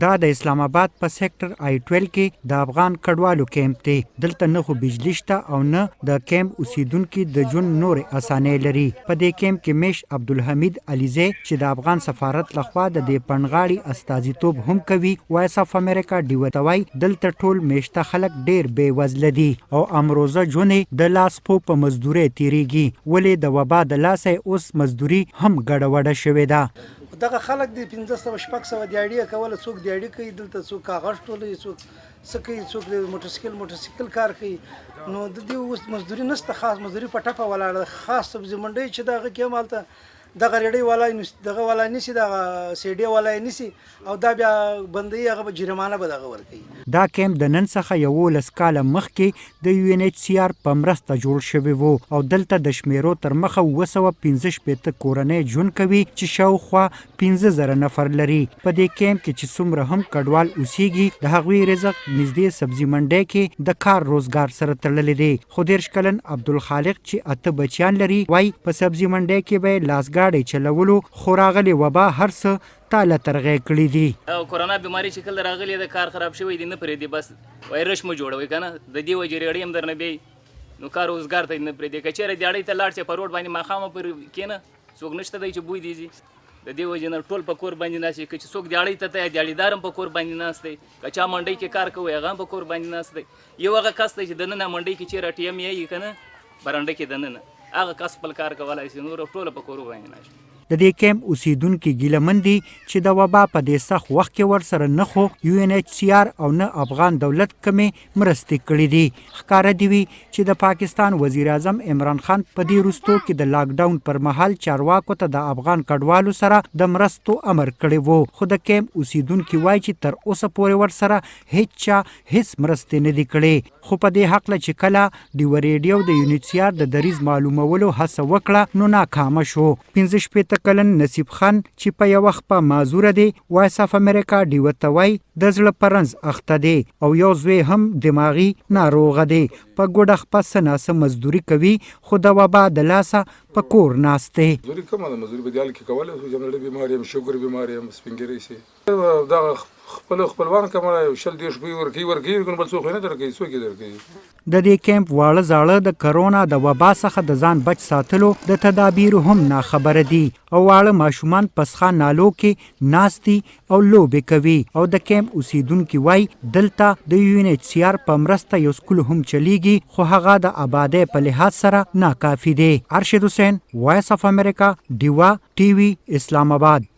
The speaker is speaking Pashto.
دا د اسلام آباد په سیکټر آی 12 کې د افغان کډوالو کېمپ دی. دلته نه خو بجلی شته او نه د کېمپ اوسیدونکو د ژوند نورې اسانۍ لري. په دې کېمپ کې میش عبدالحمید علیزی چې د افغان سفارت لخوا د دې پنډغاړي استازیتوب هم کوي وایس اف امریکا ډیو توای دلته ټول میشته خلک ډیر بې وزله دي او امروزه ژوند د لاس په مزدوري تیریږي ولې د وبا د لاسه اوس مزدوري هم ګډه وډه شوې ده. دغه خلک د 1500 شپږ دیاړي کوله څوک دیاړي کوي دلته څوک کاغذ ټولوي څوک سکی څوک د موټرسایکل کار کوي نو د دې اوس مزدوري نشته خاص مزدوري په ټپه ولاړه خاص سبزی منډي چې دغه کې مالته دغه ریډي والای دغه والای نسی دغه سیډي والای نسی او دا بیا بندي هغه جریمانه به دغه ورکي. دا کېمپ د نن څخه 11 کاله مخکې د یو ان ایچ سی آر په مرسته جوړ شوی وو او دلته د شمیرو تر مخه 215 کورنۍ ژوند کوي چې شاوخوا 15000 نفر لري. په دې کېمپ کې چې څومره هم کډوال اوسېږي د هغوی رزق نږدې سبزی منډي کې د کار روزګار سره تړلی دی. خو 13 کلن عبدالخالق چې 8 بچیان لري وای په سبزی منډي کې به لاسګاډي چلولو خو راغلی وبا هر څه تاله ترغې کړي دي. کرونا بیماری چې کله راغلی د کار خراب شوی دی نه پرېږدي بس وایرس مو جوړوي که نه د دې وجې ریړۍ هم درنه بیایي نو کار روزګار ته یې نه پرېږدي. که چېرې دیاړۍ ته لاړ شي په روډ باندې ماښامه پر کښېنه څوک نشته دی چې بوی دي ځي د دې وجې نه ټول په کور باندې ناست که چې څوک دیاړۍ ته ته دیاړیدار هم په کور باندې ناست دی که چا منډۍ کې کار کوي هغه هم په کور باندې ناست دی. یو هغه کس دی چې دننه منډۍ کې چېرې ټیم یې که نه برنډه کې دننه هغه کس خپل کار کولی شي نور ټوله په کور باندې ناست. د دې کېمپ اوسیدونکي ګیلمن دي چې د وبا په دې سخت وخت کې ورسره نه خو یو ان ایچ سی آر او نه افغان دولت کمې مرستې کړي دي. ښکاره دي وي چې د پاکستان وزیر اعظم عمران خان په دې وروستو کې د لاک ډاون پر مهال چارواکو ته د افغان کډوالو سره د مرستو امر کړی وو خو د کېمپ اوسیدونکي وایي چې تر اوسه پورې ورسره هیڅ چا هیڅ مرستې نه دي کړې. خو په دې هکله چې کله ډیو ریډیو د یو ان ایچ سی آر د دریځ معلومولو هڅه وکړه نو ناکامه شو. 15 کلن نصیب خان چې په یو وخت په معذوره دی وایس اف امریکا ډیو توای د زړه په رنځ اخته دی او یو زوی هم دماغي ناروغه دی. په ګوډه خپه څه ناسه مزدوري کوي خو د وبا د لاسه په کور ناست دی. مزدوري کومه ده مزدوري په دیال کې کولی شو جمله بیماري هم شوګر بیماري هم سپینګرۍ سي دغه خپلوان کومه شل دېرش ورکوي بل څوک نه درکوي څوک یې درکوي. د دې کېمپ واړه زاړه د کرونا د وبا څخه د ځان بچ ساتلو د تدابیرو هم ناخبره دي او واړه ماشومان پسخه نالو کې ناستي او لوبې کوي او د کېمپ اوسیدونکي وای دلته د یو ان ایچ سی آر په مرسته یو سکول هم چلیږي خو هغه د آبادۍ په لحاظ سره ناکافي دی. ارشد حسین وایس اف امریکا ډیوا ټي وي اسلام آباد.